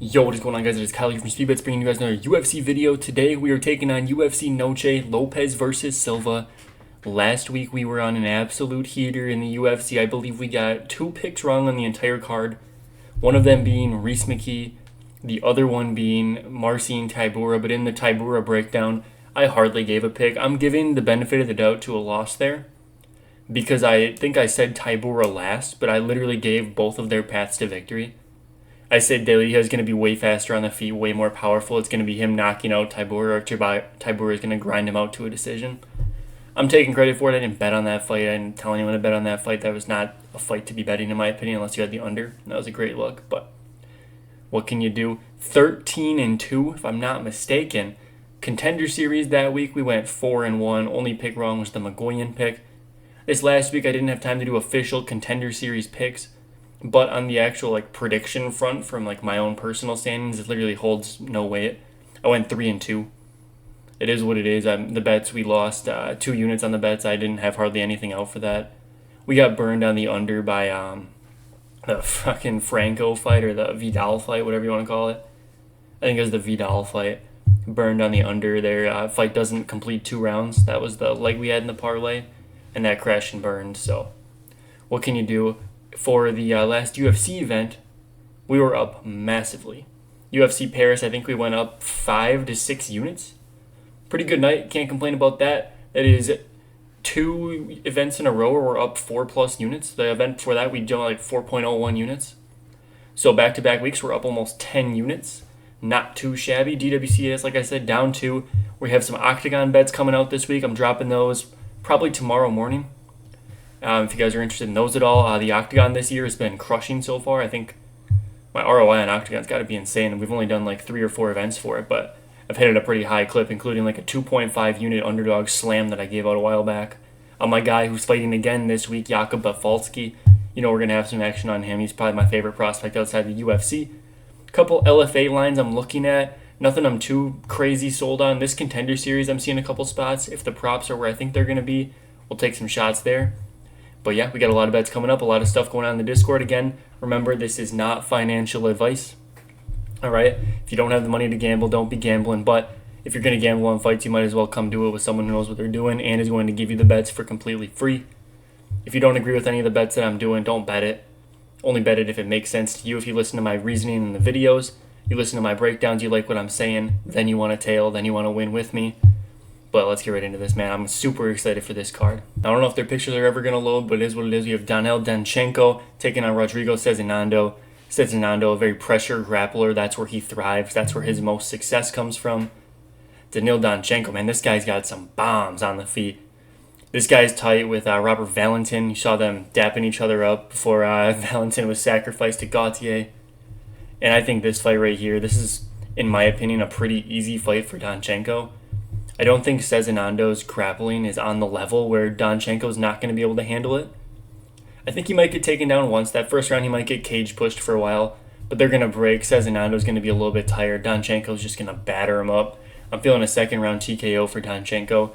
Yo, what is going on, guys? It is Kyle here from Speedbets bringing you guys another UFC video. Today we are taking on UFC Noche, Lopez versus Silva. Last week we were on an absolute heater in the UFC. I believe we got 2 picks wrong on the entire card. One of them being Reese McKee, the other one being Marcin Tybura. But in the Tybura breakdown, I hardly gave a pick. I'm giving the benefit of the doubt to a loss there, because I think I said Tybura last, but I literally gave both of their paths to victory. I said De Lia is going to be way faster on the feet, way more powerful. It's going to be him knocking out Tybura, or Tybura is going to grind him out to a decision. I'm taking credit for it. I didn't bet on that fight. I didn't tell anyone to bet on that fight. That was not a fight to be betting, in my opinion, unless you had the under. That was a great look, but what can you do? 13-2, if I'm not mistaken. Contender series that week, we went 4-1. Only pick wrong was the Magoyan pick. This last week, I didn't have time to do official contender series picks. But on the actual prediction front from my own personal standings, it literally holds no weight. I went 3-2. It is what it is. The bets, we lost 2 units on the bets. I didn't have hardly anything out for that. We got burned on the under by the fucking Franco fight, or the Vidal fight, whatever you want to call it. I think it was the Vidal fight. Burned on the under there. Fight doesn't complete 2 rounds. That was the leg we had in the parlay, and that crashed and burned. So what can you do? For the last UFC event, we were up massively. UFC Paris, I think we went up 5 to 6 units. Pretty good night, can't complain about that. That is 2 events in a row where we're up 4+ units. The event before that, we jumped 4.01 units. So back-to-back weeks, we're up almost 10 units. Not too shabby. DWCS, like I said, down 2. We have some Octagon bets coming out this week. I'm dropping those probably tomorrow morning. If you guys are interested in those at all, the Octagon this year has been crushing so far. I think my ROI on Octagon's got to be insane, and we've only done 3 or 4 events for it, but I've hit it a pretty high clip, including a 2.5 unit underdog slam that I gave out a while back. On my guy who's fighting again this week, Jakub Bafalski. You know we're going to have some action on him. He's probably my favorite prospect outside the UFC. A couple LFA lines I'm looking at. Nothing I'm too crazy sold on. This contender series, I'm seeing a couple spots. If the props are where I think they're going to be, we'll take some shots there. But yeah, we got a lot of bets coming up, a lot of stuff going on in the Discord. Again, remember, this is not financial advice. All right? If you don't have the money to gamble, don't be gambling. But if you're going to gamble on fights, you might as well come do it with someone who knows what they're doing and is going to give you the bets for completely free. If you don't agree with any of the bets that I'm doing, don't bet it. Only bet it if it makes sense to you. If you listen to my reasoning in the videos, you listen to my breakdowns, you like what I'm saying, then you want to tail, then you want to win with me. But let's get right into this, man. I'm super excited for this card. I don't know if their pictures are ever going to load, but it is what it is. We have Daniel Danchenko taking on Rodrigo Cezinando. Cezinando, a very pressure grappler. That's where he thrives. That's where his most success comes from. Daniel Danchenko, man, this guy's got some bombs on the feet. This guy's tight with Robert Valentin. You saw them dapping each other up before Valentin was sacrificed to Gauthier. And I think this fight right here, this is, in my opinion, a pretty easy fight for Danchenko. I don't think Cezinando's grappling is on the level where Danchenko's not going to be able to handle it. I think he might get taken down once. That first round, he might get cage pushed for a while, but they're going to break. Cezinando's going to be a little bit tired. Danchenko's just going to batter him up. I'm feeling a second round TKO for Danchenko.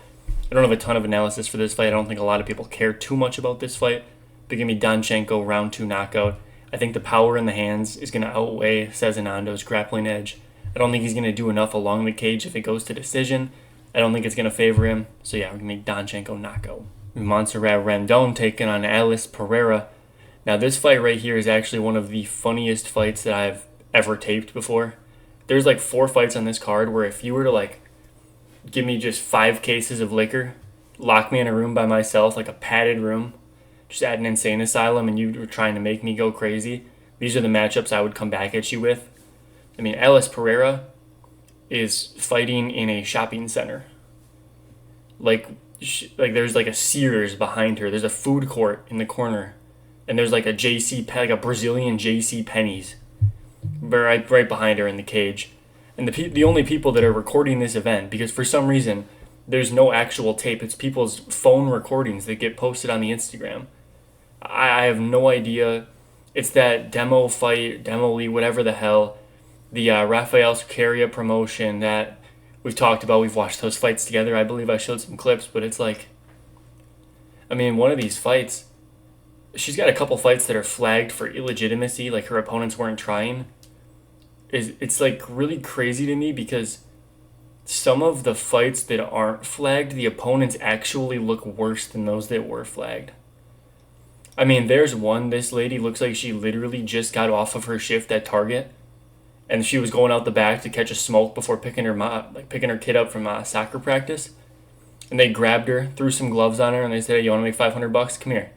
I don't have a ton of analysis for this fight. I don't think a lot of people care too much about this fight, but give me Danchenko round 2 knockout. I think the power in the hands is going to outweigh Cezinando's grappling edge. I don't think he's going to do enough along the cage if it goes to decision. I don't think it's going to favor him. So yeah, we're going to make Danchenko knockout. Montserrat Rendon taking on Alice Pereira. Now this fight right here is actually one of the funniest fights that I've ever taped before. There's 4 fights on this card where if you were to give me just 5 cases of liquor, lock me in a room by myself, a padded room, just at an insane asylum, and you were trying to make me go crazy, these are the matchups I would come back at you with. I mean, Alice Pereira is fighting in a shopping center. There's a Sears behind her. There's a food court in the corner, and there's a a Brazilian JC Penney's right behind her in the cage. And the only people that are recording this event, because for some reason there's no actual tape, it's people's phone recordings that get posted on the Instagram. I have no idea. It's that demo fight, demo league, whatever the hell. The Rafael Sucaria promotion that we've talked about. We've watched those fights together. I believe I showed some clips, but it's one of these fights, she's got a couple fights that are flagged for illegitimacy, her opponents weren't trying. is it's like really crazy to me because some of the fights that aren't flagged, the opponents actually look worse than those that were flagged. I mean, there's one, this lady looks like she literally just got off of her shift at Target, and she was going out the back to catch a smoke before picking her kid up from soccer practice. And they grabbed her, threw some gloves on her, and they said, "Hey, you want to make $500? Come here."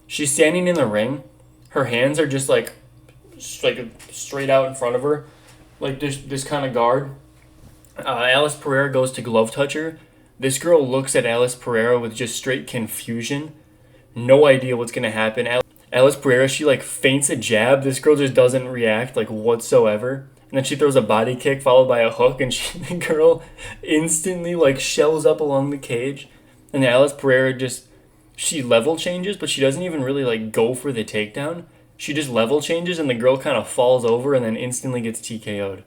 She's standing in the ring. Her hands are just like straight out in front of her, like this kind of guard. Alice Pereira goes to glove touch her. This girl looks at Alice Pereira with just straight confusion. No idea what's going to happen. Alice Pereira, she like feints a jab. This girl just doesn't react like whatsoever. And then she throws a body kick followed by a hook, and the girl instantly like shells up along the cage. And Alice Pereira she level changes, but she doesn't even really like go for the takedown. She just level changes, and the girl kind of falls over and then instantly gets TKO'd.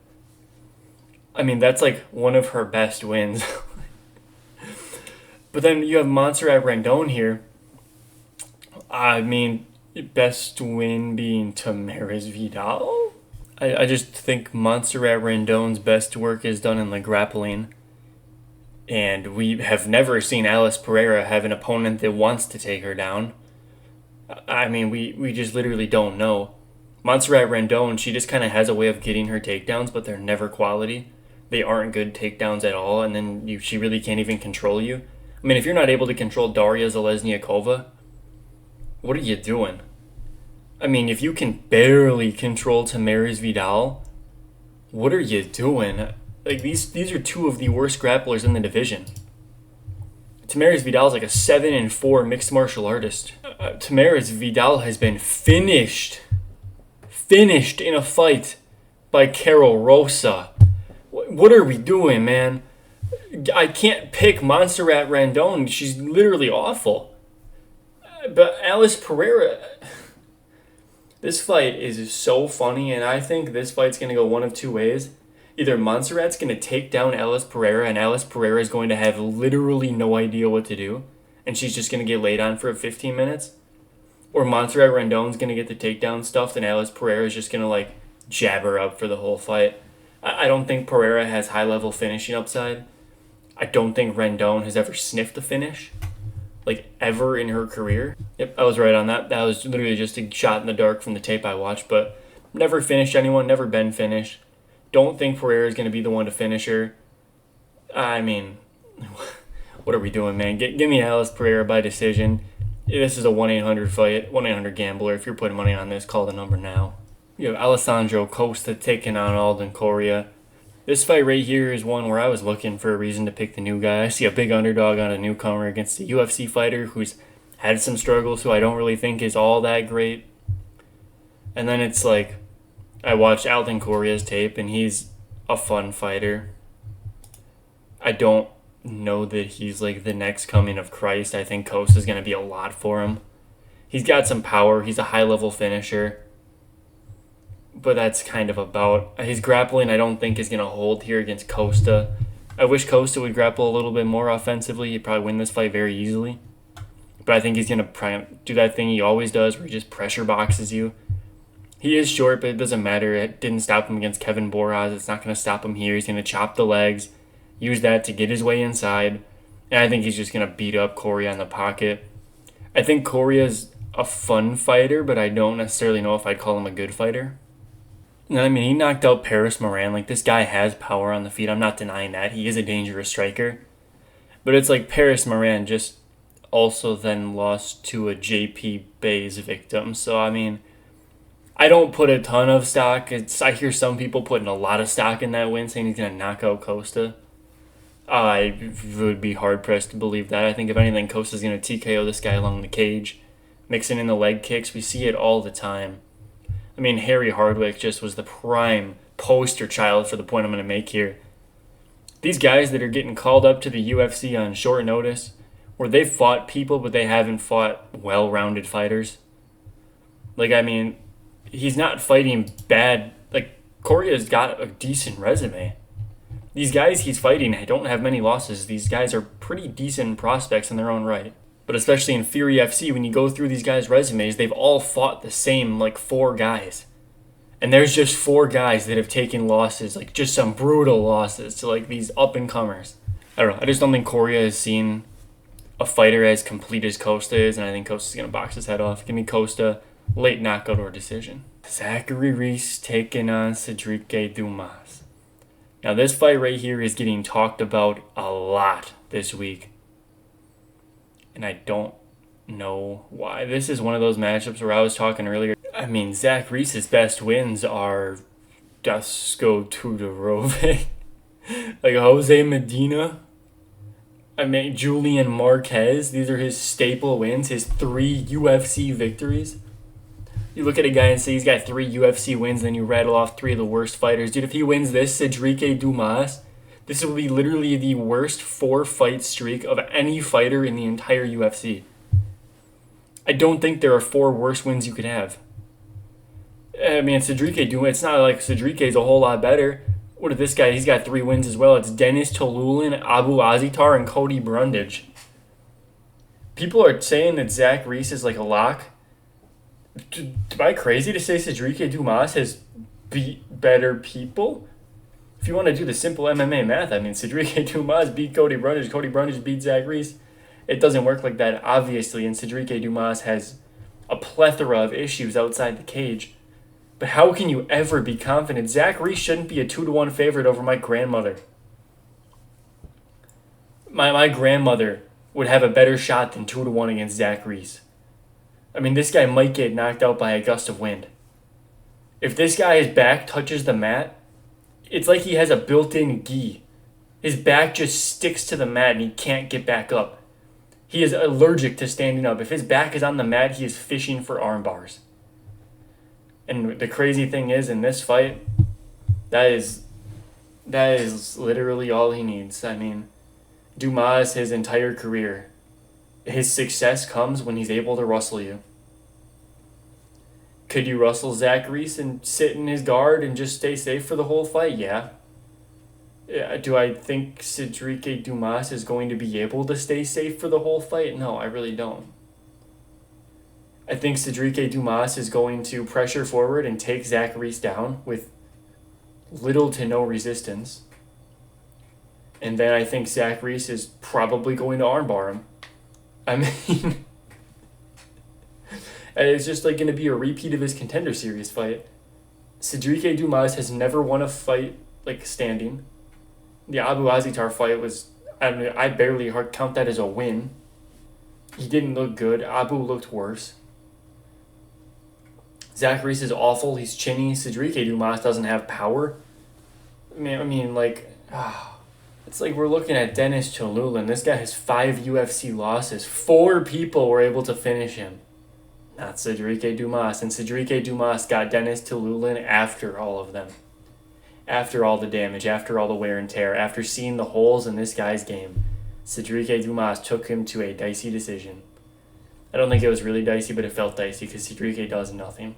I mean, that's like one of her best wins. But then you have Montserrat Rendon here. I mean, best win being Tamaris Vidal? I just think Montserrat Rendon's best work is done in the grappling. And we have never seen Alice Pereira have an opponent that wants to take her down. I mean, we just literally don't know. Montserrat Rendon, she just kind of has a way of getting her takedowns, but they're never quality. They aren't good takedowns at all, and then she really can't even control you. I mean, if you're not able to control Daria Zelezniakova, what are you doing? I mean, if you can barely control Tamaris Vidal, what are you doing? Like, these are two of the worst grapplers in the division. Tamaris Vidal is like a 7-4 mixed martial artist. Tamaris Vidal has been finished in a fight by Carol Rosa. What are we doing, man? I can't pick Montserrat Rendon. She's literally awful. But Alice Pereira, this fight is so funny, and I think this fight's going to go one of two ways. Either Montserrat's going to take down Alice Pereira, and Alice Pereira is going to have literally no idea what to do, and she's just going to get laid on for 15 minutes. Or Montserrat Rendon's going to get the takedown stuffed, and Alice Pereira is just going to, like, jab her up for the whole fight. I don't think Pereira has high-level finishing upside. I don't think Rendon has ever sniffed a finish, like, ever in her career. Yep, I was right on that. That was literally just a shot in the dark from the tape I watched, but never finished anyone, never been finished. Don't think Pereira is going to be the one to finish her. I mean, what are we doing, man? Give me Alice Pereira by decision. This is a 1-800 fight, 1-800-GAMBLER. If you're putting money on this, call the number now. You have Alessandro Costa taking on Alden Correa. This fight right here is one where I was looking for a reason to pick the new guy. I see a big underdog on a newcomer against a UFC fighter who's had some struggles, who I don't really think is all that great. And then it's like, I watched Alden Correa's tape, and he's a fun fighter. I don't know that he's like the next coming of Christ. I think Costa's going to be a lot for him. He's got some power. He's a high-level finisher. But that's kind of about his grappling. I don't think is going to hold here against Costa. I wish Costa would grapple a little bit more offensively. He'd probably win this fight very easily. But I think he's going to do that thing he always does where he just pressure boxes you. He is short, but it doesn't matter. It didn't stop him against Kevin Borjas. It's not going to stop him here. He's going to chop the legs, use that to get his way inside. And I think he's just going to beat up Correa in the pocket. I think Correa's a fun fighter, but I don't necessarily know if I'd call him a good fighter. I mean, he knocked out Paris Moran. Like, this guy has power on the feet. I'm not denying that. He is a dangerous striker. But it's like Paris Moran just also then lost to a JP Bays victim. So, I mean, I don't put a ton of stock. I hear some people putting a lot of stock in that win, saying he's going to knock out Costa. I would be hard-pressed to believe that. I think, if anything, Costa's going to TKO this guy along the cage, mixing in the leg kicks. We see it all the time. I mean, Harry Hardwick just was the prime poster child for the point I'm going to make here. These guys that are getting called up to the UFC on short notice, where they've fought people, but they haven't fought well-rounded fighters. Like, I mean, he's not fighting bad. Like, Correa's got a decent resume. These guys he's fighting don't have many losses. These guys are pretty decent prospects in their own right. But especially in Fury FC, when you go through these guys' resumes, they've all fought the same, like, 4 guys. And there's just 4 guys that have taken losses, like just some brutal losses to like these up and comers. I don't know. I just don't think Correa has seen a fighter as complete as Costa is, and I think Costa's gonna box his head off. Give me Costa, late knockout or decision. Zachary Reese taking on Cedric Dumas. Now this fight right here is getting talked about a lot this week, and I don't know why. This is one of those matchups where I was talking earlier. I mean, Zach Reese's best wins are Dusko Tudorove, like Jose Medina. I mean, Julian Marquez. These are his staple wins, his 3 UFC victories. You look at a guy and say he's got 3 UFC wins, then you rattle off 3 of the worst fighters. Dude, if he wins this, Cedric Dumas, this will be literally the worst 4-fight streak of any fighter in the entire UFC. I don't think there are 4 worse wins you could have. I mean, Cedric Dumas, it's not like Cedric is a whole lot better. What is this guy? He's got 3 wins as well. It's Dennis Tululin, Abu Azitar, and Cody Brundage. People are saying that Zach Reese is like a lock. Am I crazy to say Cedric Dumas has beat better people? If you want to do the simple MMA math, I mean, Cedric Dumas beat Cody Brundage. Cody Brundage beat Zach Reese. It doesn't work like that, obviously, and Cedric Dumas has a plethora of issues outside the cage. But how can you ever be confident? Zach Reese shouldn't be a 2-1 favorite over my grandmother. My grandmother would have a better shot than 2-1 against Zach Reese. I mean, this guy might get knocked out by a gust of wind. If this guy's back touches the mat, it's like he has a built-in gi. His back just sticks to the mat and he can't get back up. He is allergic to standing up. If his back is on the mat, he is fishing for arm bars. And the crazy thing is, in this fight, that is literally all he needs. I mean, Dumas, his entire career, his success comes when he's able to wrestle you. Could you wrestle Zach Reese and sit in his guard and just stay safe for the whole fight? Yeah. Do I think Cedric Dumas is going to be able to stay safe for the whole fight? No, I really don't. I think Cedric Dumas is going to pressure forward and take Zach Reese down with little to no resistance. And then I think Zach Reese is probably going to armbar him. I mean, and it's just like going to be a repeat of his Contender Series fight. Cedric Dumas has never won a fight like standing. The Abu Azitar fight was, I mean, I barely count that as a win. He didn't look good. Abu looked worse. Zach Reese is awful. He's chinny. Cedric Dumas doesn't have power. I mean, it's like we're looking at Dennis Tululin. This guy has 5 UFC losses. 4 people were able to finish him. Not Cedric Dumas. And Cedric Dumas got Dennis Tululin after all of them. After all the damage, after all the wear and tear, after seeing the holes in this guy's game, Cedric Dumas took him to a dicey decision. I don't think it was really dicey, but it felt dicey because Cedric does nothing.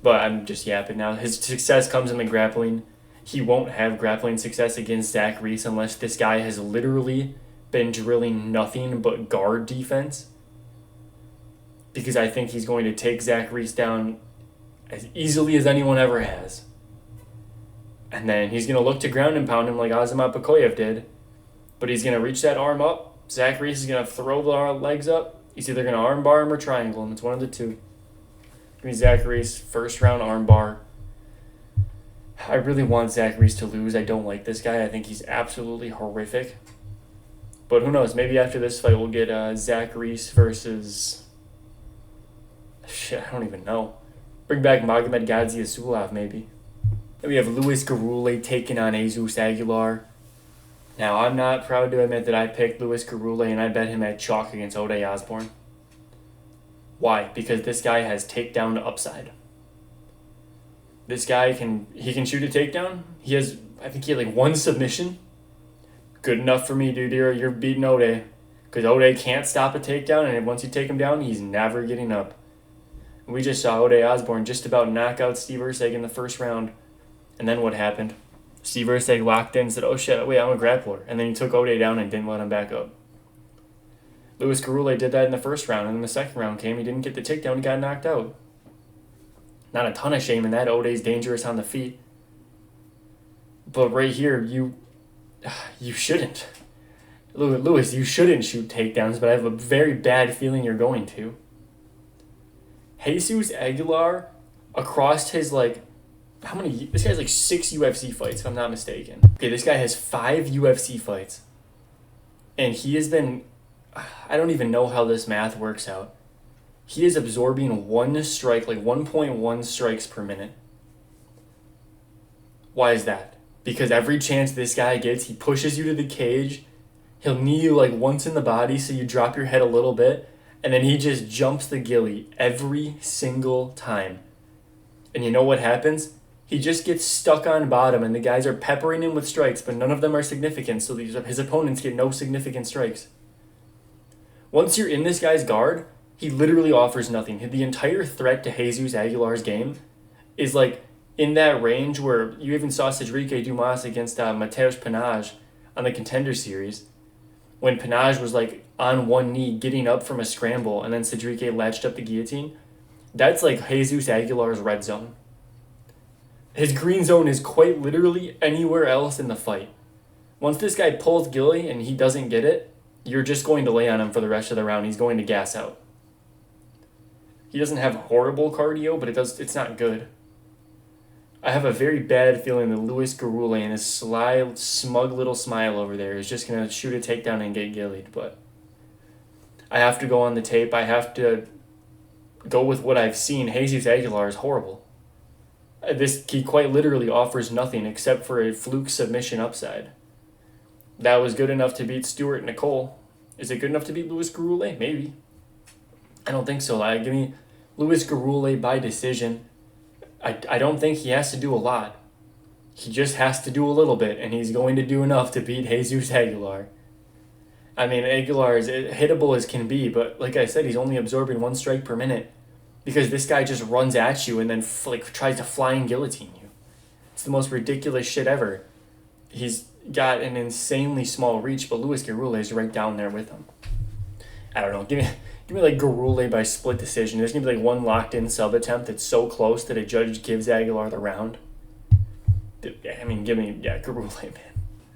But I'm just yapping now. His success comes in the grappling. He won't have grappling success against Zach Reese unless this guy has literally been drilling nothing but guard defense. Because I think he's going to take Zach Reese down as easily as anyone ever has. And then he's going to look to ground and pound him like Azamat Bakoyev did. But he's going to reach that arm up. Zach Reese is going to throw the legs up. He's either going to arm bar him or triangle him. It's one of the two. Give me Zach Reese, first round arm bar. I really want Zach Reese to lose. I don't like this guy. I think he's absolutely horrific. But who knows? Maybe after this fight we'll get Zach Reese versus... Shit, I don't even know. Bring back Magomed Gadzhiesulov, maybe. Then we have Luis Garule taking on Jesus Aguilar. Now, I'm not proud to admit that I picked Luis Garule and I bet him at chalk against Ode Osborne. Why? Because this guy has takedown upside. This guy can shoot a takedown. I think he had like 1 submission. Good enough for me, dude. You're beating Ode. Because Ode can't stop a takedown, and once you take him down, he's never getting up. We just saw Ode Osborne just about knock out Steve Erceg in the first round. And then what happened? Steve Erceg locked in and said, oh shit, wait, I'm a grappler. And then he took Ode down and didn't let him back up. Luis Garule did that in the first round, and then the second round came, he didn't get the takedown, he got knocked out. Not a ton of shame in that. Ode's dangerous on the feet. But right here, you shouldn't. Lewis, you shouldn't shoot takedowns, but I have a very bad feeling you're going to. Jesus Aguilar, across his, how many? This guy has 6 UFC fights, if I'm not mistaken. Okay, this guy has 5 UFC fights. And he has been, I don't even know how this math works out. He is absorbing 1 strike, 1.1 strikes per minute. Why is that? Because every chance this guy gets, he pushes you to the cage. He'll knee you once in the body so you drop your head a little bit. And then he just jumps the ghillie every single time. And you know what happens? He just gets stuck on bottom and the guys are peppering him with strikes, but none of them are significant, so his opponents get no significant strikes. Once you're in this guy's guard, he literally offers nothing. The entire threat to Jesus Aguilar's game is in that range where you even saw Cedric Dumas against Mateusz Panage on the Contender Series, when Panage was on one knee getting up from a scramble and then Cedric latched up the guillotine. That's Jesus Aguilar's red zone. His green zone is quite literally anywhere else in the fight. Once this guy pulls ghillie and he doesn't get it, you're just going to lay on him for the rest of the round. He's going to gas out. He doesn't have horrible cardio, but it's not good. I have a very bad feeling that Luis Garule and his sly, smug little smile over there is just going to shoot a takedown and get ghillied, but I have to go on the tape. I have to go with what I've seen. Jesus Aguilar is horrible. He quite literally offers nothing except for a fluke submission upside. That was good enough to beat Stuart Nicole. Is it good enough to beat Luis Garule? Maybe. I don't think so. Give me Luis Garule by decision. I don't think he has to do a lot. He just has to do a little bit, and he's going to do enough to beat Jesus Aguilar. I mean, Aguilar is hittable as can be, but like I said, he's only absorbing 1 strike per minute because this guy just runs at you and then tries to flying guillotine you. It's the most ridiculous shit ever. He's got an insanely small reach, but Luis Garule is right down there with him. I don't know. Give me Garule by split decision. There's going to be 1 locked-in sub attempt that's so close that a judge gives Aguilar the round. I mean, Garule, man.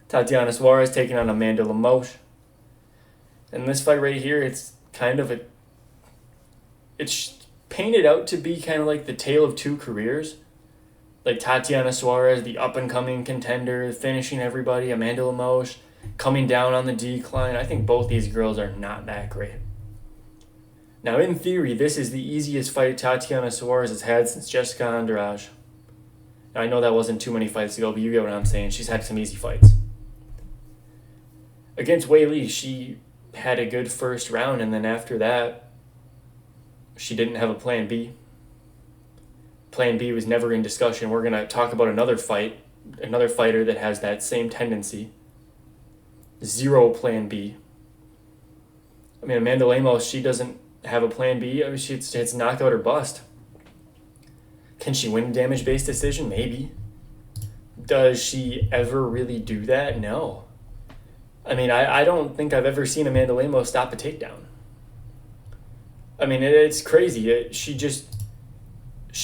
Tatiana Suarez taking on Amanda Lemos. And this fight right here, it's painted out to be kind of like the tale of 2 careers. Tatiana Suarez, the up-and-coming contender, finishing everybody. Amanda Lemos coming down on the decline. I think both these girls are not that great. Now, in theory, this is the easiest fight Tatiana Suarez has had since Jessica Andrade. Now, I know that wasn't too many fights ago, but you get what I'm saying. She's had some easy fights. Against Wei Li, she had a good first round, and then after that, she didn't have a plan B. Plan B was never in discussion. We're going to talk about another fighter that has that same tendency. 0 plan B. I mean, Amanda Lemos, she doesn't have a plan B. I mean, it's knockout or bust. Can she win a damage-based decision? Maybe. Does she ever really do that? No. I mean, I don't think I've ever seen Amanda Lemos stop a takedown. I mean, it's crazy. She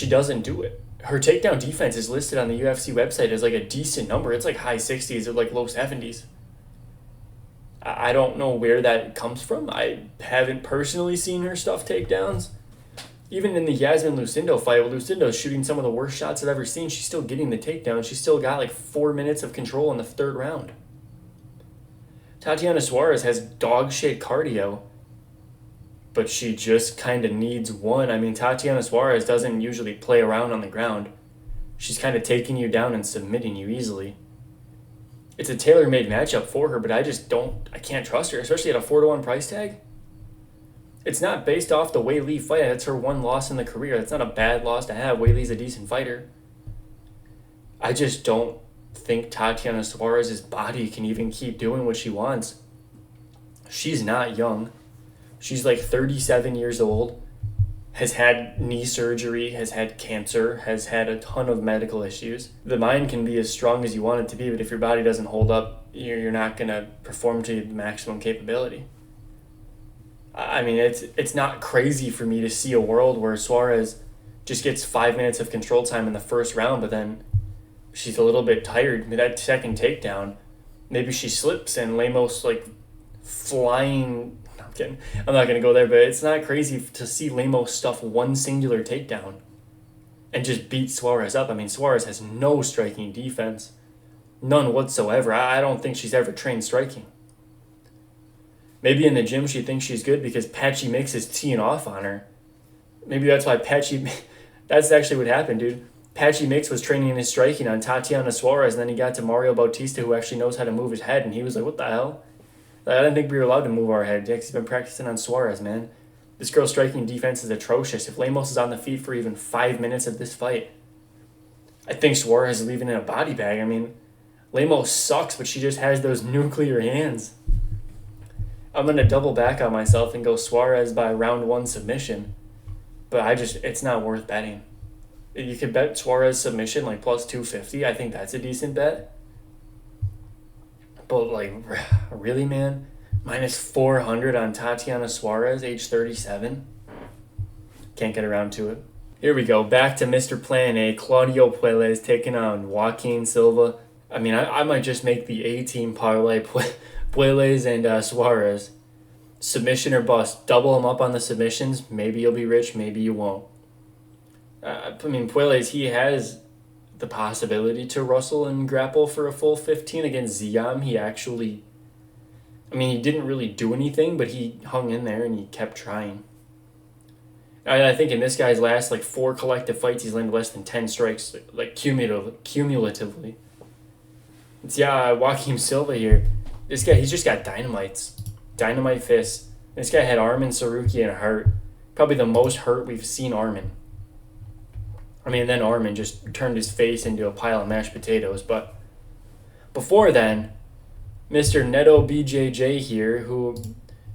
doesn't do it. Her takedown defense is listed on the UFC website as a decent number. It's high 60s or low 70s. I don't know where that comes from. I haven't personally seen her stuff takedowns. Even in the Yasmin Lucindo fight, where Lucindo's shooting some of the worst shots I've ever seen, she's still getting the takedown. She still got 4 minutes of control in the 3rd round. Tatiana Suarez has dog shit cardio, but she just kind of needs one. I mean, Tatiana Suarez doesn't usually play around on the ground. She's kind of taking you down and submitting you easily. It's a tailor-made matchup for her, but I can't trust her, especially at a 4-1 price tag. It's not based off the Wei Li fight. That's her 1 loss in the career. That's not a bad loss to have. Wei Li's a decent fighter. I just don't think Tatiana Suarez's body can even keep doing what she wants. She's not young. She's 37 years old, has had knee surgery, has had cancer, has had a ton of medical issues. The mind can be as strong as you want it to be, but if your body doesn't hold up, you're not going to perform to the maximum capability. I mean, it's not crazy for me to see a world where Suarez just gets 5 minutes of control time in the first round, but then she's a little bit tired. That second takedown, maybe she slips and Lemos like flying. No, I'm kidding. I'm not gonna go there, but it's not crazy to see Lemos stuff one singular takedown and just beat Suarez up. I mean, Suarez has no striking defense, none whatsoever. I don't think she's ever trained striking. Maybe in the gym she thinks she's good because Patchy Mix is teeing off on her. Maybe that's why that's actually what happened, dude. Patchy Mix was training his striking on Tatiana Suarez, and then he got to Mario Bautista, who actually knows how to move his head, and he was like, what the hell? I didn't think we were allowed to move our head. He's been practicing on Suarez, man. This girl's striking defense is atrocious. If Lemos is on the feet for even 5 minutes of this fight, I think Suarez is leaving in a body bag. I mean, Lemos sucks, but she just has those nuclear hands. I'm going to double back on myself and go Suarez by round 1 submission. But it's not worth betting. You could bet Suarez submission like plus 250. I think that's a decent bet. But like, really, man? Minus 400 on Tatiana Suarez, age 37. Can't get around to it. Here we go. Back to Mr. Plan A. Claudio Puelles taking on Joaquin Silva. I mean, I might just make the A-team parlay. Puelles and Suarez. Submission or bust. Double them up on the submissions. Maybe you'll be rich. Maybe you won't. I mean, Puelles, he has the possibility to wrestle and grapple for a full 15 against Ziam. He didn't really do anything, but he hung in there and he kept trying. I think in this guy's last 4 collective fights, he's landed less than 10 strikes, cumulatively. It's Joaquin Silva here. This guy, he's just got dynamite fists. This guy had Armin, Saruki, and Hurt. Probably the most hurt we've seen Armin. Then Armin just turned his face into a pile of mashed potatoes. But before then, Mr. Neto BJJ here, who,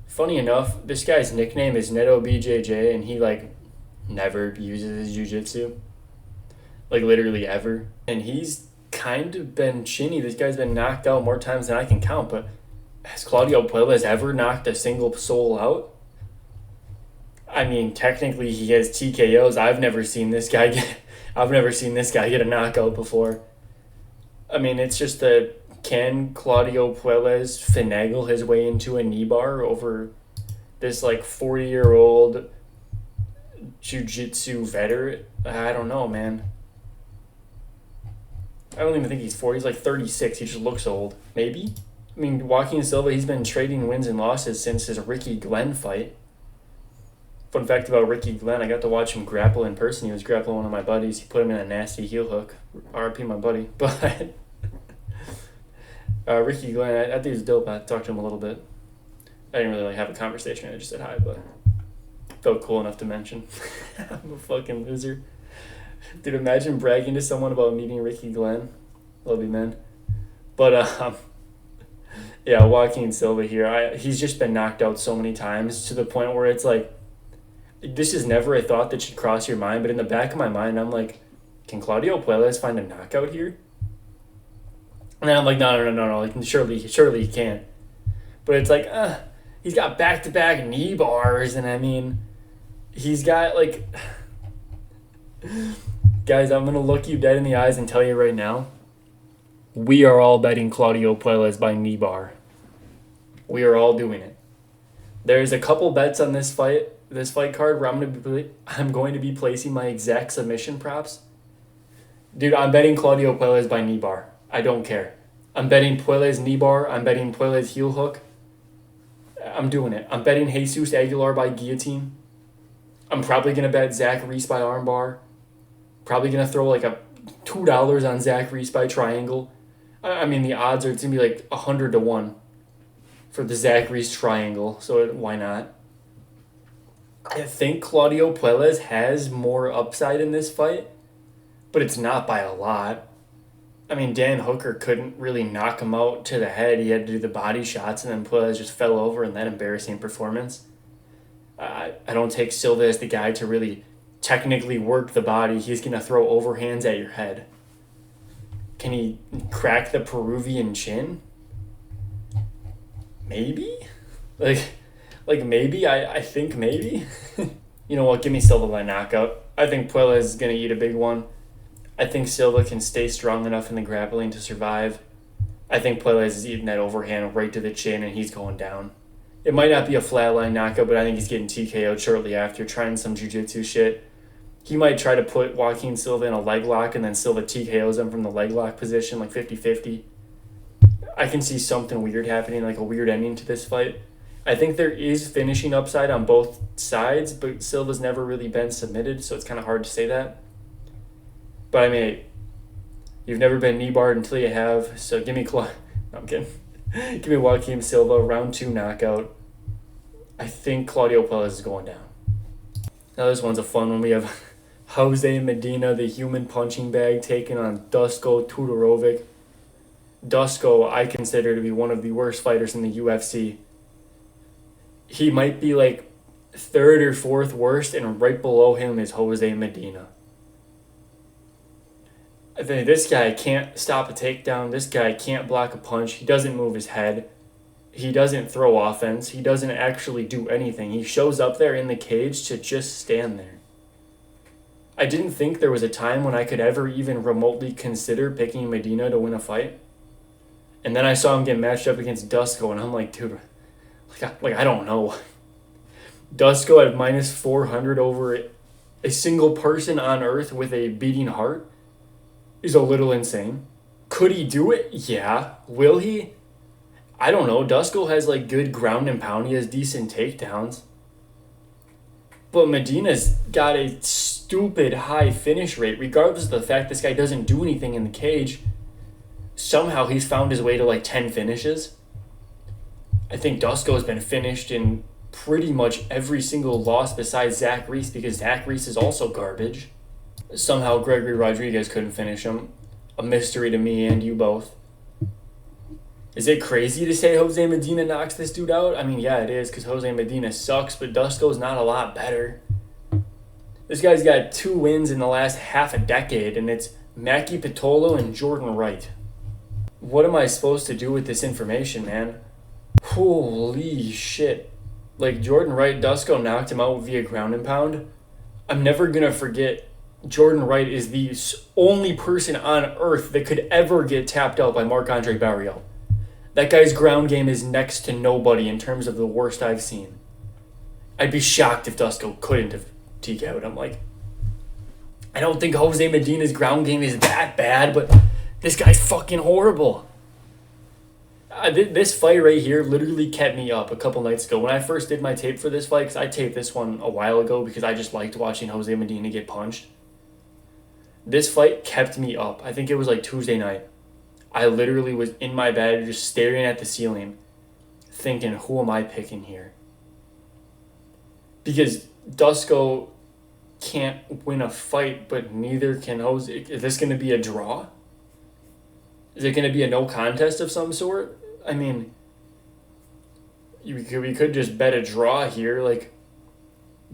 funny enough, this guy's nickname is Neto BJJ, and he, never uses his jiu-jitsu. Literally ever. And he's kind of been chinny. This guy's been knocked out more times than I can count, but has Claudio Puelles ever knocked a single soul out? Technically he has TKOs. I've never seen this guy get a knockout before. It's just can Claudio Puelles finagle his way into a knee bar over this 40-year-old jiu-jitsu veteran? I don't know, man. I don't even think he's 40. He's 36. He just looks old. Maybe? Joaquin Silva, he's been trading wins and losses since his Ricky Glenn fight. Fun fact about Ricky Glenn, I got to watch him grapple in person. He was grappling one of my buddies. He put him in a nasty heel hook. RIP my buddy. But Ricky Glenn, I think he's dope. I talked to him a little bit. I didn't really have a conversation. I just said hi, but felt cool enough to mention. I'm a fucking loser. Dude, imagine bragging to someone about meeting Ricky Glenn. Love you, man. But, Joaquin Silva here. He's just been knocked out so many times to the point where it's this is never a thought that should cross your mind, but in the back of my mind, I'm like, can Claudio Puelles find a knockout here? And then I'm like, no, surely he can't. But it's he's got back-to-back knee bars, and he's got guys, I'm going to look you dead in the eyes and tell you right now, we are all betting Claudio Puelles by knee bar. We are all doing it. There's a couple bets on this fight card where I'm going to be placing my exact submission props. Dude, I'm betting Claudio Puelles by knee bar. I don't care. I'm betting Puelles knee bar. I'm betting Puelles heel hook. I'm doing it. I'm betting Jesus Aguilar by guillotine. I'm probably going to bet Zach Reese by armbar. Probably going to throw a $2 on Zach Reese by triangle. The odds are it's going to be 100 to 1 for the Zach Reese triangle, so why not? I think Claudio Puelles has more upside in this fight, but it's not by a lot. Dan Hooker couldn't really knock him out to the head. He had to do the body shots, and then Puelles just fell over in that embarrassing performance. I don't take Silva as the guy to really technically work the body. He's going to throw overhands at your head. Can he crack the Peruvian chin? Maybe? Maybe? I think maybe. You know what? Give me Silva by knockout. I think Puella is going to eat a big one. I think Silva can stay strong enough in the grappling to survive. I think Puella is eating that overhand right to the chin, and he's going down. It might not be a flatline knockout, but I think he's getting TKO'd shortly after, trying some jiu-jitsu shit. He might try to put Joaquin Silva in a leg lock, and then Silva TKOs him from the leg lock position, like 50-50. I can see something weird happening, like a weird ending to this fight. I think there is finishing upside on both sides, but Silva's never really been submitted, so it's kind of hard to say that. But I mean, you've never been knee barred until you have, so give me no, I'm kidding. Give me Joaquin Silva, round 2 knockout. I think Claudio Puella is going down. Now this one's a fun one. We have Jose Medina, the human punching bag, taking on Dusko Tudorovic. Dusko, I consider to be one of the worst fighters in the UFC. He might be like 3rd or 4th worst, and right below him is Jose Medina. I think this guy can't stop a takedown. This guy can't block a punch. He doesn't move his head. He doesn't throw offense. He doesn't actually do anything. He shows up there in the cage to just stand there. I didn't think there was a time when I could ever even remotely consider picking Medina to win a fight. And then I saw him get matched up against Dusko, and I'm like, dude, I don't know. Dusko at minus 400 over a single person on earth with a beating heart is a little insane. Could he do it? Yeah. Will he? I don't know. Dusko has like good ground and pound. He has decent takedowns. But Medina's got a stupid high finish rate. Regardless of the fact this guy doesn't do anything in the cage, somehow he's found his way to like 10 finishes. I think Dusko's been finished in pretty much every single loss besides Zach Reese, because Zach Reese is also garbage. Somehow Gregory Rodriguez couldn't finish him. A mystery to me and you both. Is it crazy to say Jose Medina knocks this dude out? I mean, yeah, it is, because Jose Medina sucks, but Dusko's not a lot better. This guy's got 2 wins in the last half a decade, and it's Maki Pitolo and Jordan Wright. What am I supposed to do with this information, man? Holy shit. Like, Jordan Wright, Dusko knocked him out via ground and pound. I'm never going to forget Jordan Wright is the only person on earth that could ever get tapped out by Marc-Andre Barriault. That guy's ground game is next to nobody in terms of the worst I've seen. I'd be shocked if Dusko couldn't have TKO'd him. Like, I don't think Jose Medina's ground game is that bad, but this guy's fucking horrible. This fight right here literally kept me up a couple nights ago. When I first did my tape for this fight, because I taped this one a while ago because I just liked watching Jose Medina get punched. This fight kept me up. I think it was like Tuesday night. I literally was in my bed just staring at the ceiling thinking, who am I picking here? Because Dusko can't win a fight, but neither can Jose. Is this going to be a draw? Is it going to be a no contest of some sort? I mean, we could just bet a draw here. Like,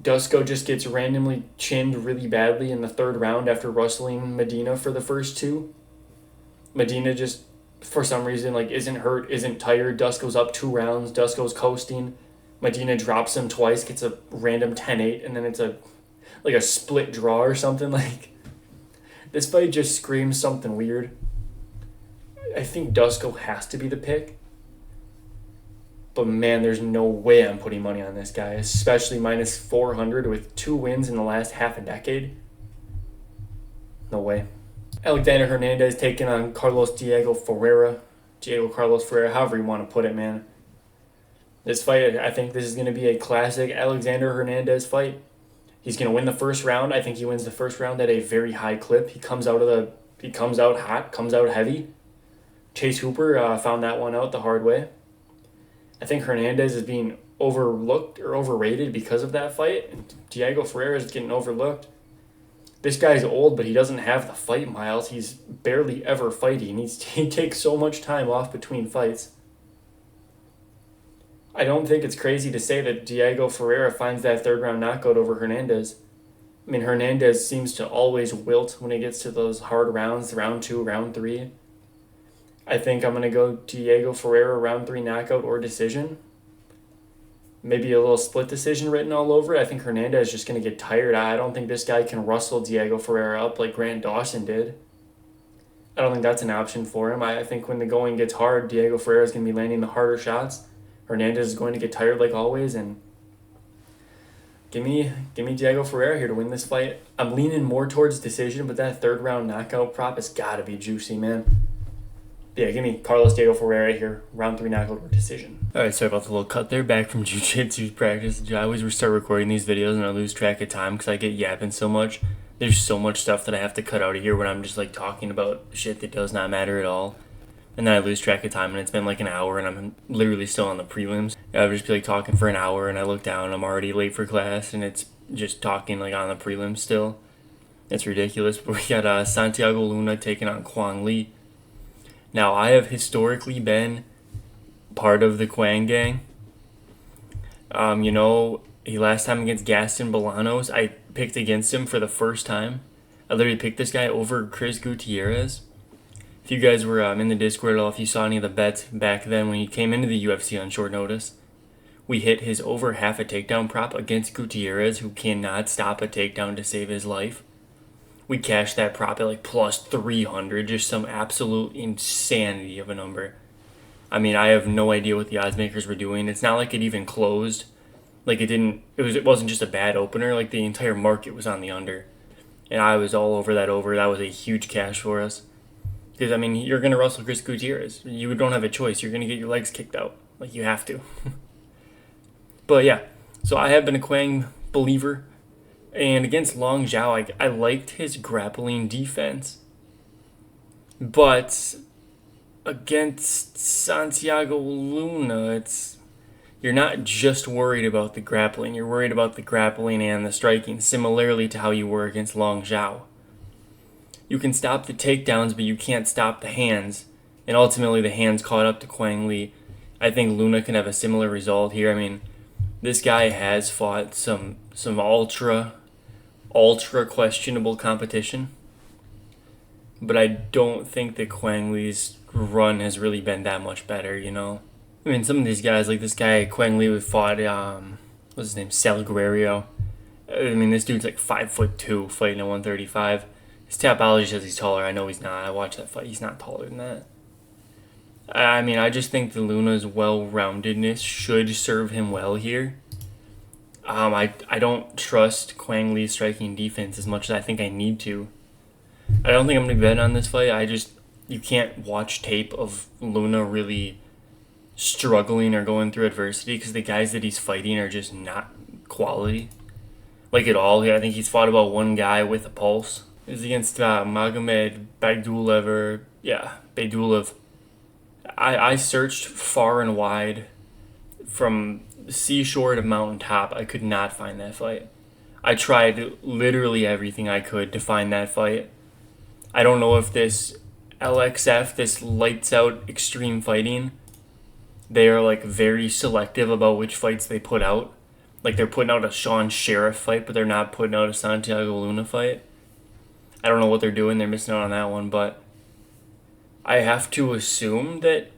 Dusko just gets randomly chinned really badly in the 3rd round after wrestling Medina for the first 2. Medina just, for some reason, like, isn't hurt, isn't tired. Dusko's up 2 rounds. Dusko's coasting. Medina drops him twice, gets a random 10-8, and then it's a split draw or something. Like, this fight just screams something weird. I think Dusko has to be the pick. But man, there's no way I'm putting money on this guy, especially minus 400 with 2 wins in the last half a decade. No way. Alexander Hernandez taking on Diego Carlos Ferreira, however you want to put it, man. This fight, I think this is going to be a classic Alexander Hernandez fight. He's going to win the first round. I think he wins the first round at a very high clip. He comes out hot, comes out heavy. Chase Hooper found that one out the hard way. I think Hernandez is being overlooked or overrated because of that fight. And Diego Ferreira is getting overlooked. This guy's old, but he doesn't have the fight miles. He's barely ever fighting. He takes so much time off between fights. I don't think it's crazy to say that Diego Ferreira finds that 3rd round knockout over Hernandez. I mean, Hernandez seems to always wilt when it gets to those hard rounds, round 2, round 3. I think I'm going to go Diego Ferreira round 3 knockout or decision. maybe a little split decision written all over it. I think Hernandez is just going to get tired. I don't think this guy can rustle Diego Ferreira up like Grant Dawson did. I don't think that's an option for him. I think when the going gets hard, Diego Ferreira is going to be landing the harder shots. Hernandez is going to get tired like always, and give me Diego Ferreira here to win this fight. I'm leaning more towards decision, but that third round knockout prop has got to be juicy, man. Yeah, give me Carlos Diego Ferreira here, round 3 knockout or decision. Alright, sorry about the little cut there, back from jiu-jitsu practice. I always start recording these videos and I lose track of time because I get yapping so much. There's so much stuff that I have to cut out of here when I'm just like talking about shit that does not matter at all. And then I lose track of time and it's been like an hour and I'm literally still on the prelims. I would just be like talking for an hour and I look down and I'm already late for class and it's just talking like on the prelims still. It's ridiculous. But we got Santiago Luna taking on Kwang Lee. Now, I have historically been part of the Kwang gang. Last time against Gaston Bolanos, I picked against him for the first time. I literally picked this guy over Chris Gutierrez. If you guys were in the Discord at all, if you saw any of the bets back then when he came into the UFC on short notice, we hit his over half a takedown prop against Gutierrez, who cannot stop a takedown to save his life. We cashed that prop at like plus 300, just some absolute insanity of a number. I mean, I have no idea what the odds makers were doing. It's not like it even closed. Like it wasn't just a bad opener. Like the entire market was on the under. And I was all over that over. That was a huge cash for us. Because, I mean, you're going to wrestle Chris Gutierrez. You don't have a choice. You're going to get your legs kicked out. Like, you have to. But, yeah. So, I have been a Kwang believer. And against Long Zhao, I liked his grappling defense. But against Santiago Luna, you're not just worried about the grappling. You're worried about the grappling and the striking, similarly to how you were against Long Zhao. You can stop the takedowns, but you can't stop the hands. And ultimately, the hands caught up to Kwang Lee. I think Luna can have a similar result here. I mean, this guy has fought some ultra questionable competition. But I don't think that Kwang Lee's run has really been that much better, you know? I mean, some of these guys, like this guy Kwang Lee fought, what's his name, Salguerio. I mean, this dude's like 5'2", fighting at 135. His Tapology says he's taller. I know he's not. I watched that fight. He's not taller than that. I mean, I just think the Luna's well-roundedness should serve him well here. I don't trust Kwang Lee's striking defense as much as I think I need to. I don't think I'm going to bet on this fight. You can't watch tape of Luna really struggling or going through adversity because the guys that he's fighting are just not quality. Like at all. I think he's fought about one guy with a pulse. It was against Magomed Beydulev. I searched far and wide from seashore to mountaintop. I could not find that fight. I tried literally everything I could to find that fight. I don't know if this LXF, this lights out extreme fighting, they are like very selective about which fights they put out. Like they're putting out a Sean Sheriff fight, but they're not putting out a Santiago Luna fight. I don't know what they're doing. They're missing out on that one, but I have to assume that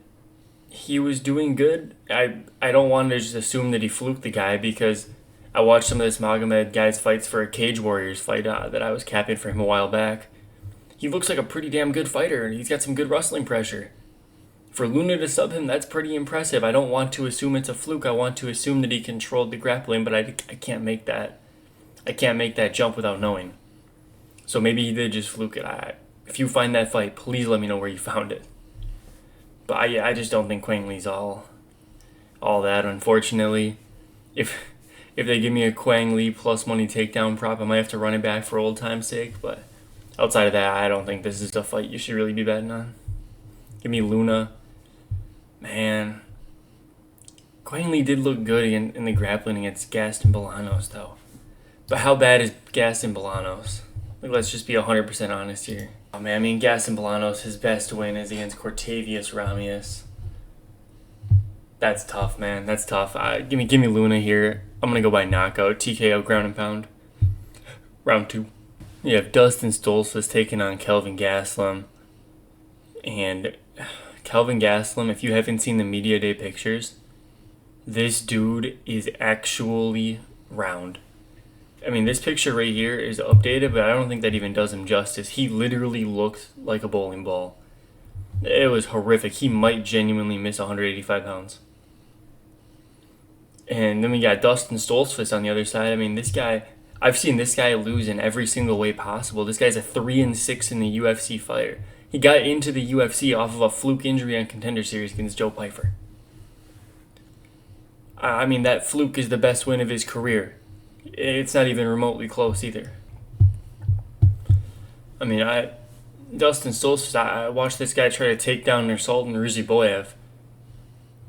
he was doing good. I don't want to just assume that he fluked the guy because I watched some of this Magomed guy's fights for a Cage Warriors fight that I was capping for him a while back. He looks like a pretty damn good fighter. He's got some good wrestling pressure. For Luna to sub him, that's pretty impressive. I don't want to assume it's a fluke. I want to assume that he controlled the grappling, but I can't make that. I can't make that jump without knowing. So maybe he did just fluke it. If you find that fight, please let me know where you found it. But I just don't think Kwang Lee's all that, unfortunately. If they give me a Kwang Lee plus money takedown prop, I might have to run it back for old time's sake. But outside of that, I don't think this is a fight you should really be betting on. Give me Luna. Man. Kwang Lee did look good in the grappling against Gaston Bolanos, though. But how bad is Gaston Bolanos? Let's just be 100% honest here. Oh man, I mean, Gaston Bolanos, his best win is against Cortavius Ramius. That's tough, man. That's tough. Give me Luna here. I'm going to go by knockout. TKO, ground and pound. Round 2. You have Dustin Stoltzfus taking on Kelvin Gastelum. And Kelvin Gastelum, if you haven't seen the Media Day pictures, This dude is actually round. I mean, this picture right here is updated, but I don't think that even does him justice. He literally looked like a bowling ball. It was horrific. He might genuinely miss 185 pounds. And then we got Dustin Stoltzfus on the other side. I mean, this guy, I've seen this guy lose in every single way possible. This guy's a 3-6 in the UFC fighter. He got into the UFC off of a fluke injury on Contender Series against Joe Pyfer. I mean, that fluke is the best win of his career. It's not even remotely close either. I mean, Dustin Stoltzfus, I watched this guy try to take down Nursultan Ruziboyev.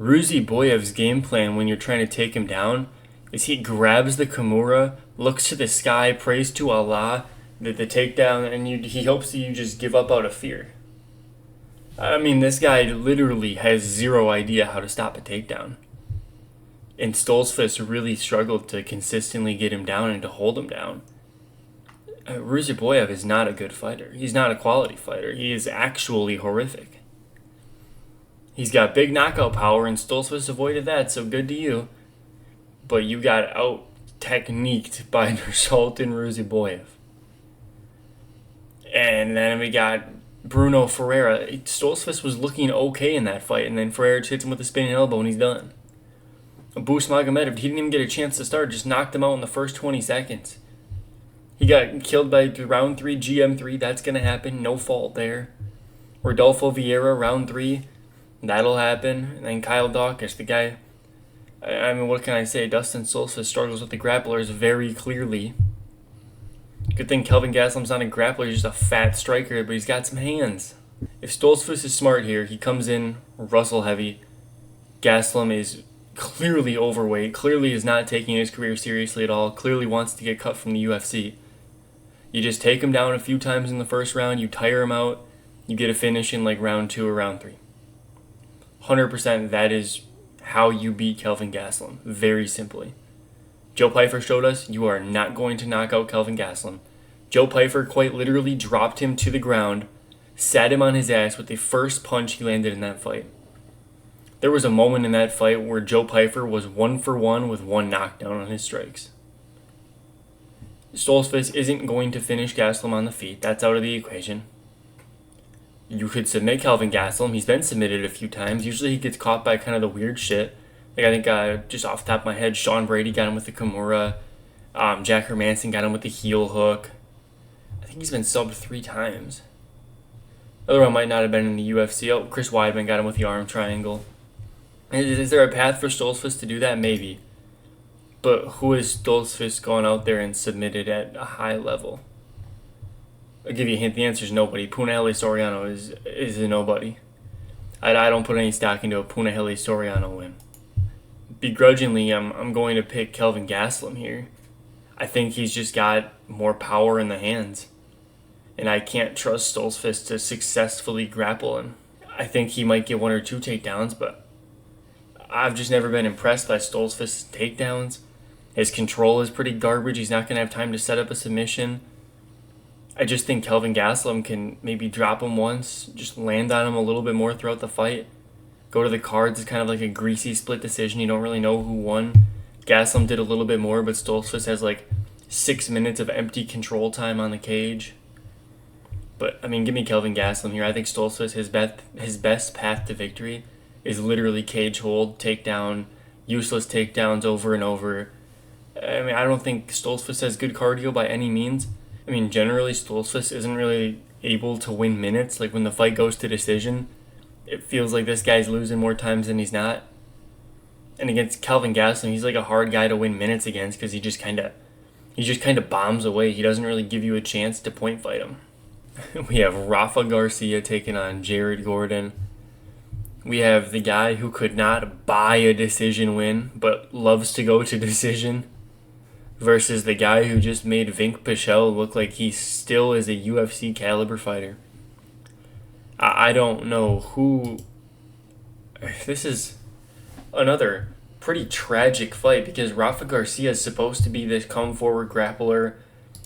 Ruziboyev's game plan when you're trying to take him down is he grabs the Kimura, looks to the sky, prays to Allah, the takedown, and he hopes that you just give up out of fear. I mean, this guy literally has zero idea how to stop a takedown. And Stoltzfus really struggled to consistently get him down and to hold him down. Ruziboyev is not a good fighter. He's not a quality fighter. He is actually horrific. He's got big knockout power, and Stoltzfus avoided that, so good to you. But you got out-techniqued by Nursultan Ruziboyev. And then we got Bruno Ferreira. Stoltzfus was looking okay in that fight, and then Ferreira hits him with a spinning elbow, and he's done. Abus Magomedov, he didn't even get a chance to start, just knocked him out in the first 20 seconds. He got killed by round 3, GM3, that's going to happen, no fault there. Rodolfo Vieira, round 3, that'll happen. And then Kyle Dawkins, the guy, I mean, what can I say? Dustin Stoltzfus struggles with the grapplers very clearly. Good thing Kelvin Gastelum's not a grappler, he's just a fat striker, but he's got some hands. If Stoltzfus is smart here, he comes in Russell heavy. Gastelum is clearly overweight, clearly is not taking his career seriously at all, clearly wants to get cut from the UFC. You just take him down a few times in the first round, you tire him out, you get a finish in like round 2 or round 3. 100% that is how you beat Kelvin Gastelum, very simply. Joe Pyfer showed us you are not going to knock out Kelvin Gastelum. Joe Pyfer quite literally dropped him to the ground, sat him on his ass with the first punch he landed in that fight. There was a moment in that fight where Joe Pyfer was 1 for 1 with 1 knockdown on his strikes. Stoltzfus isn't going to finish Gastelum on the feet. That's out of the equation. You could submit Kelvin Gastelum. He's been submitted a few times. Usually he gets caught by kind of the weird shit. Like I think just off the top of my head, Sean Brady got him with the Kimura. Jack Hermanson got him with the heel hook. I think he's been subbed 3 times. Other one might not have been in the UFC. Oh, Chris Weidman got him with the arm triangle. Is there a path for Stoltzfus to do that? Maybe. But who has Stoltzfus gone out there and submitted at a high level? I'll give you a hint. The answer is nobody. Punahele Soriano is a nobody. I don't put any stock into a Punahele Soriano win. Begrudgingly, I'm going to pick Kelvin Gastelum here. I think he's just got more power in the hands. And I can't trust Stoltzfus to successfully grapple him. I think he might get 1 or 2 takedowns, but I've just never been impressed by Stoltzfus' takedowns. His control is pretty garbage. He's not going to have time to set up a submission. I just think Kelvin Gastelum can maybe drop him once, just land on him a little bit more throughout the fight. Go to the cards. It's kind of like a greasy split decision. You don't really know who won. Gastelum did a little bit more, but Stoltzfus has like 6 minutes of empty control time on the cage. But, I mean, give me Kelvin Gastelum here. I think Stoltzfus, his best path to victory is literally cage hold, takedown, useless takedowns over and over. I mean, I don't think Stoltzfus has good cardio by any means. I mean, generally, Stoltzfus isn't really able to win minutes. Like, when the fight goes to decision, it feels like this guy's losing more times than he's not. And against Kelvin Gastelum, he's like a hard guy to win minutes against because he just kind of bombs away. He doesn't really give you a chance to point fight him. We have Rafa Garcia taking on Jared Gordon. We have the guy who could not buy a decision win, but loves to go to decision, versus the guy who just made Vink Pichel look like he still is a UFC caliber fighter. I don't know who... This is another pretty tragic fight because Rafa Garcia is supposed to be this come-forward grappler.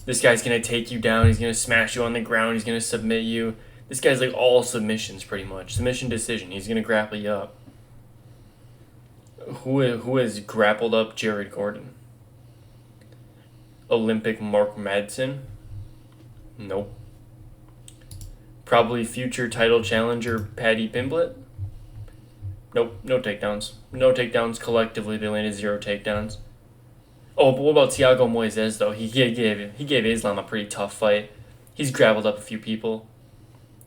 This guy's going to take you down. He's going to smash you on the ground. He's going to submit you. This guy's like all submissions pretty much. Submission decision. He's going to grapple you up. Who has grappled up Jared Gordon? Olympic Mark Madsen? Nope. Probably future title challenger Paddy Pimblett? Nope, no takedowns. No takedowns collectively. They landed 0 takedowns. Oh, but what about Thiago Moises though? He gave Islam a pretty tough fight. He's grappled up a few people.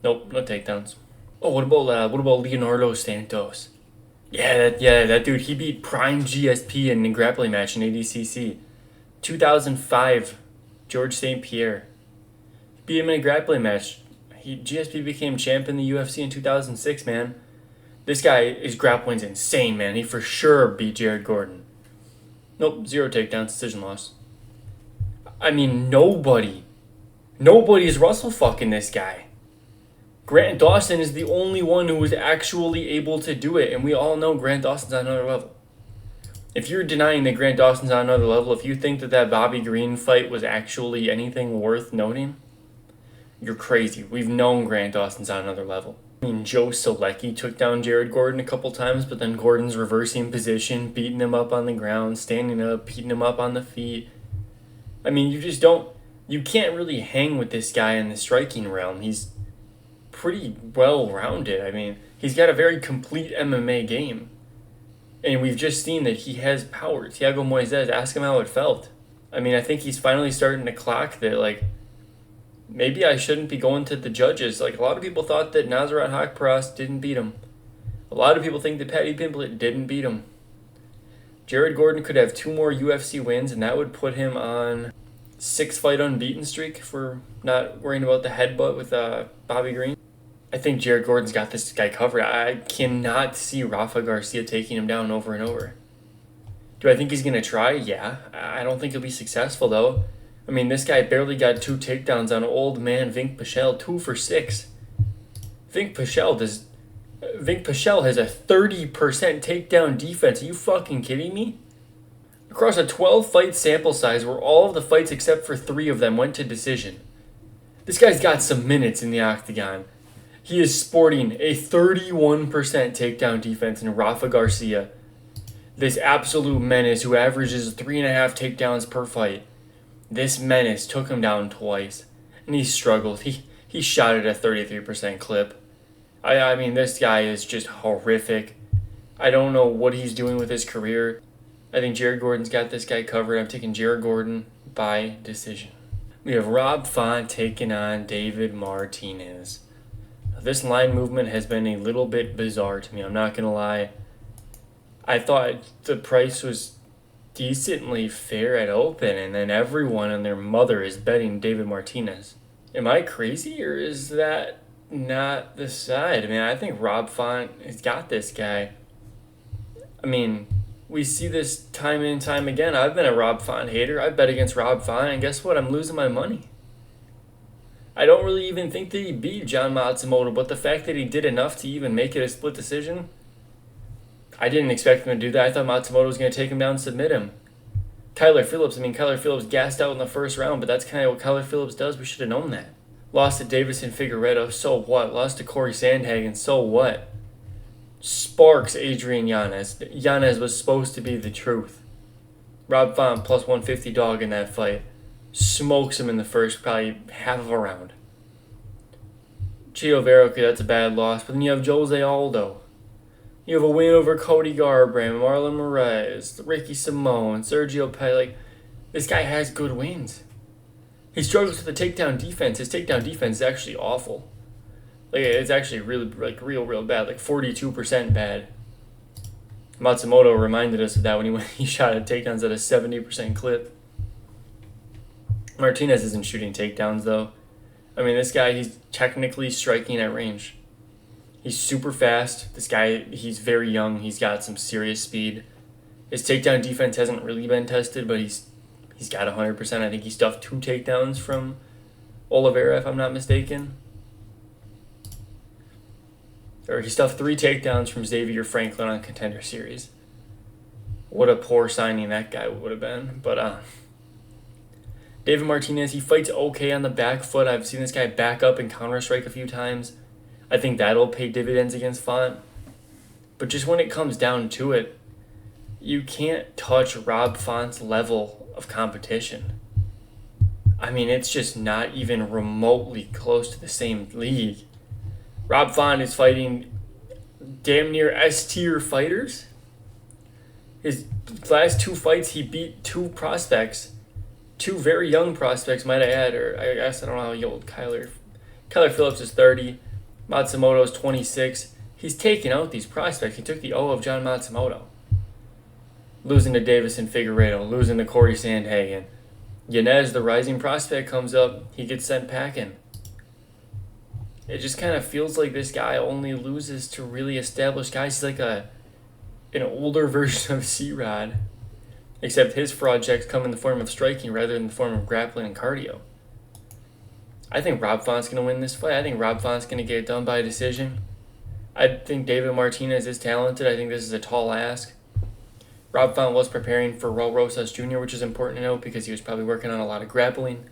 Nope, no takedowns. Oh, what about Leonardo Santos? That dude. He beat Prime GSP in a grappling match in ADCC. 2005, George St. Pierre. Beat him in a grappling match. GSP became champ in the UFC in 2006, man. This guy, his grappling's insane, man. He for sure beat Jared Gordon. Nope, 0 takedowns, decision loss. I mean, nobody's Russell fucking this guy. Grant Dawson is the only one who was actually able to do it, and we all know Grant Dawson's on another level. If you're denying that Grant Dawson's on another level, if you think that Bobby Green fight was actually anything worth noting, you're crazy. We've known Grant Dawson's on another level. I mean, Joe Solecki took down Jared Gordon a couple times, but then Gordon's reversing position, beating him up on the ground, standing up, beating him up on the feet. I mean, you can't really hang with this guy in the striking realm. He's pretty well-rounded. I mean, he's got a very complete MMA game. And we've just seen that he has power. Thiago Moises, ask him how it felt. I mean, I think he's finally starting to clock that, like, maybe I shouldn't be going to the judges. Like, a lot of people thought that Nasrat Haqparast didn't beat him. A lot of people think that Paddy Pimblett didn't beat him. Jared Gordon could have 2 more UFC wins, and that would put him on 6-fight unbeaten streak for not worrying about the headbutt with Bobby Green. I think Jared Gordon's got this guy covered. I cannot see Rafa Garcia taking him down over and over. Do I think he's going to try? Yeah. I don't think he'll be successful, though. I mean, this guy barely got 2 takedowns on old man Vink Pichel, 2 for 6. Vink Pichel has a 30% takedown defense. Are you fucking kidding me? Across a 12-fight sample size where all of the fights except for 3 of them went to decision. This guy's got some minutes in the octagon. He is sporting a 31% takedown defense in Rafa Garcia. This absolute menace who averages 3.5 takedowns per fight. This menace took him down twice. And he struggled. He shot at a 33% clip. I mean, this guy is just horrific. I don't know what he's doing with his career. I think Jared Gordon's got this guy covered. I'm taking Jared Gordon by decision. We have Rob Font taking on David Martinez. This line movement has been a little bit bizarre to me. I'm not going to lie. I thought the price was decently fair at open, and then everyone and their mother is betting David Martinez. Am I crazy, or is that not the side? I mean, I think Rob Font has got this guy. I mean, we see this time and time again. I've been a Rob Font hater. I've bet against Rob Font, and guess what? I'm losing my money. I don't really even think that he beat John Matsumoto, but the fact that he did enough to even make it a split decision, I didn't expect him to do that. I thought Matsumoto was going to take him down and submit him. Kyler Phillips gassed out in the first round, but that's kind of what Kyler Phillips does. We should have known that. Lost to Davison Figueiredo, so what? Lost to Corey Sandhagen, so what? Sparks Adrian Yanez. Yanez was supposed to be the truth. Rob Font plus 150 dog in that fight. Smokes him in the first probably half of a round. Chito Vera, okay, that's a bad loss. But then you have Jose Aldo. You have a win over Cody Garbrandt, Marlon Moraes, Ricky Simone, Sergio Pay. Like, this guy has good wins. He struggles with the takedown defense. His takedown defense is actually awful. Like, it's actually really, like, real bad. Like, 42% bad. Matsumoto reminded us of that when he shot at takedowns at a 70% clip. Martinez isn't shooting takedowns, though. I mean, this guy, he's technically striking at range. He's super fast. This guy, he's very young. He's got some serious speed. His takedown defense hasn't really been tested, but he's got 100%. I think he stuffed 2 takedowns from Oliveira, if I'm not mistaken. Or he stuffed 3 takedowns from Xavier Franklin on Contender Series. What a poor signing that guy would have been. But David Martinez, he fights okay on the back foot. I've seen this guy back up and counter-strike a few times. I think that'll pay dividends against Font. But just when it comes down to it, you can't touch Rob Font's level of competition. I mean, it's just not even remotely close to the same league. Rob Font is fighting damn near S-tier fighters. His last 2 fights, he beat 2 prospects. 2 very young prospects, might I add. Or I guess I don't know how old Kyler Phillips is 30. Matsumoto is 26. He's taken out these prospects. He took the O of John Matsumoto. Losing to Davison Figueiredo. Losing to Corey Sandhagen. Yanez, the rising prospect, comes up. He gets sent packing. It just kind of feels like this guy only loses to really established guys. He's like an older version of C-Rod. Except his fraud checks come in the form of striking rather than the form of grappling and cardio. I think Rob Font's going to win this fight. I think Rob Font's going to get it done by decision. I think David Martinez is talented. I think this is a tall ask. Rob Font was preparing for Raul Rosas Jr., which is important to note because he was probably working on a lot of grappling.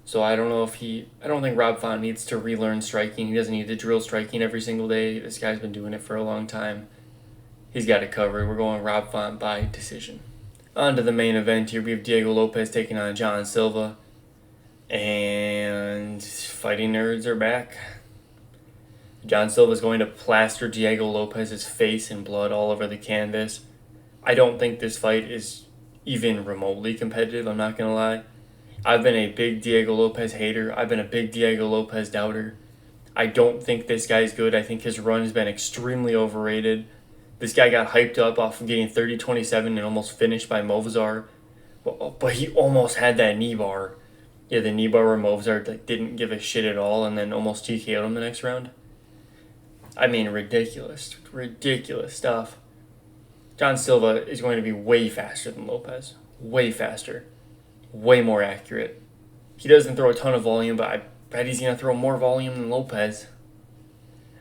So I don't think Rob Font needs to relearn striking. He doesn't need to drill striking every single day. This guy's been doing it for a long time. He's got it covered. We're going Rob Font by decision. On to the main event here. We have Diego Lopez taking on John Silva. And fighting nerds are back. John Silva is going to plaster Diego Lopez's face in blood all over the canvas. I don't think this fight is even remotely competitive, I'm not going to lie. I've been a big Diego Lopez hater. I've been a big Diego Lopez doubter. I don't think this guy's good. I think his run has been extremely overrated. This guy got hyped up off of getting 30-27 and almost finished by Movzar. But he almost had that knee bar. Yeah, the knee bar where Movzar didn't give a shit at all and then almost TKO'd him the next round. I mean, ridiculous stuff. John Silva is going to be way faster than Lopez. Way faster. Way more accurate. He doesn't throw a ton of volume, but I bet he's going to throw more volume than Lopez.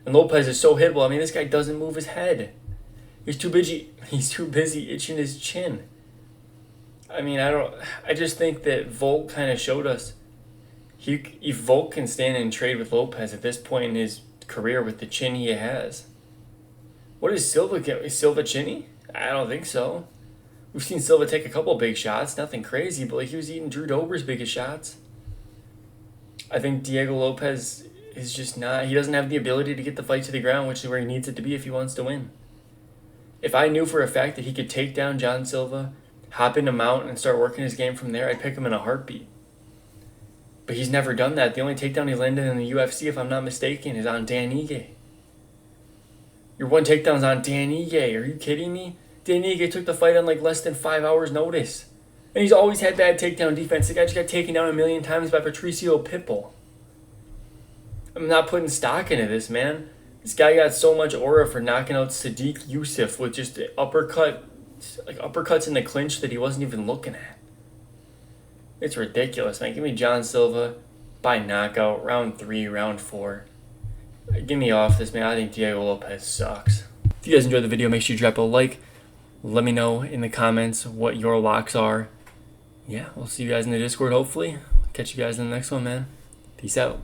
And Lopez is so hittable. I mean, this guy doesn't move his head. He's too busy itching his chin. I mean, I just think that Volk kind of showed us. If Volk can stand and trade with Lopez at this point in his career with the chin he has. What is Silva get? Is Silva chinny? I don't think so. We've seen Silva take a couple big shots, nothing crazy, but he was eating Drew Dober's biggest shots. I think Diego Lopez is just not, he doesn't have the ability to get the fight to the ground, which is where he needs it to be if he wants to win. If I knew for a fact that he could take down John Silva, hop into mount, and start working his game from there, I'd pick him in a heartbeat. But he's never done that. The only takedown he landed in the UFC, if I'm not mistaken, is on Dan Ige. Your one takedown's on Dan Ige. Are you kidding me? Dan Ige took the fight on like less than 5 hours notice. And he's always had bad takedown defense. The guy just got taken down a million times by Patricio Pitbull. I'm not putting stock into this, man. This guy got so much aura for knocking out Sadiq Youssef with just uppercuts in the clinch that he wasn't even looking at. It's ridiculous, man. Give me John Silva by knockout, round 3, round 4. Get me off this, man. I think Diego Lopez sucks. If you guys enjoyed the video, make sure you drop a like. Let me know in the comments what your locks are. Yeah, we'll see you guys in the Discord, hopefully. Catch you guys in the next one, man. Peace out.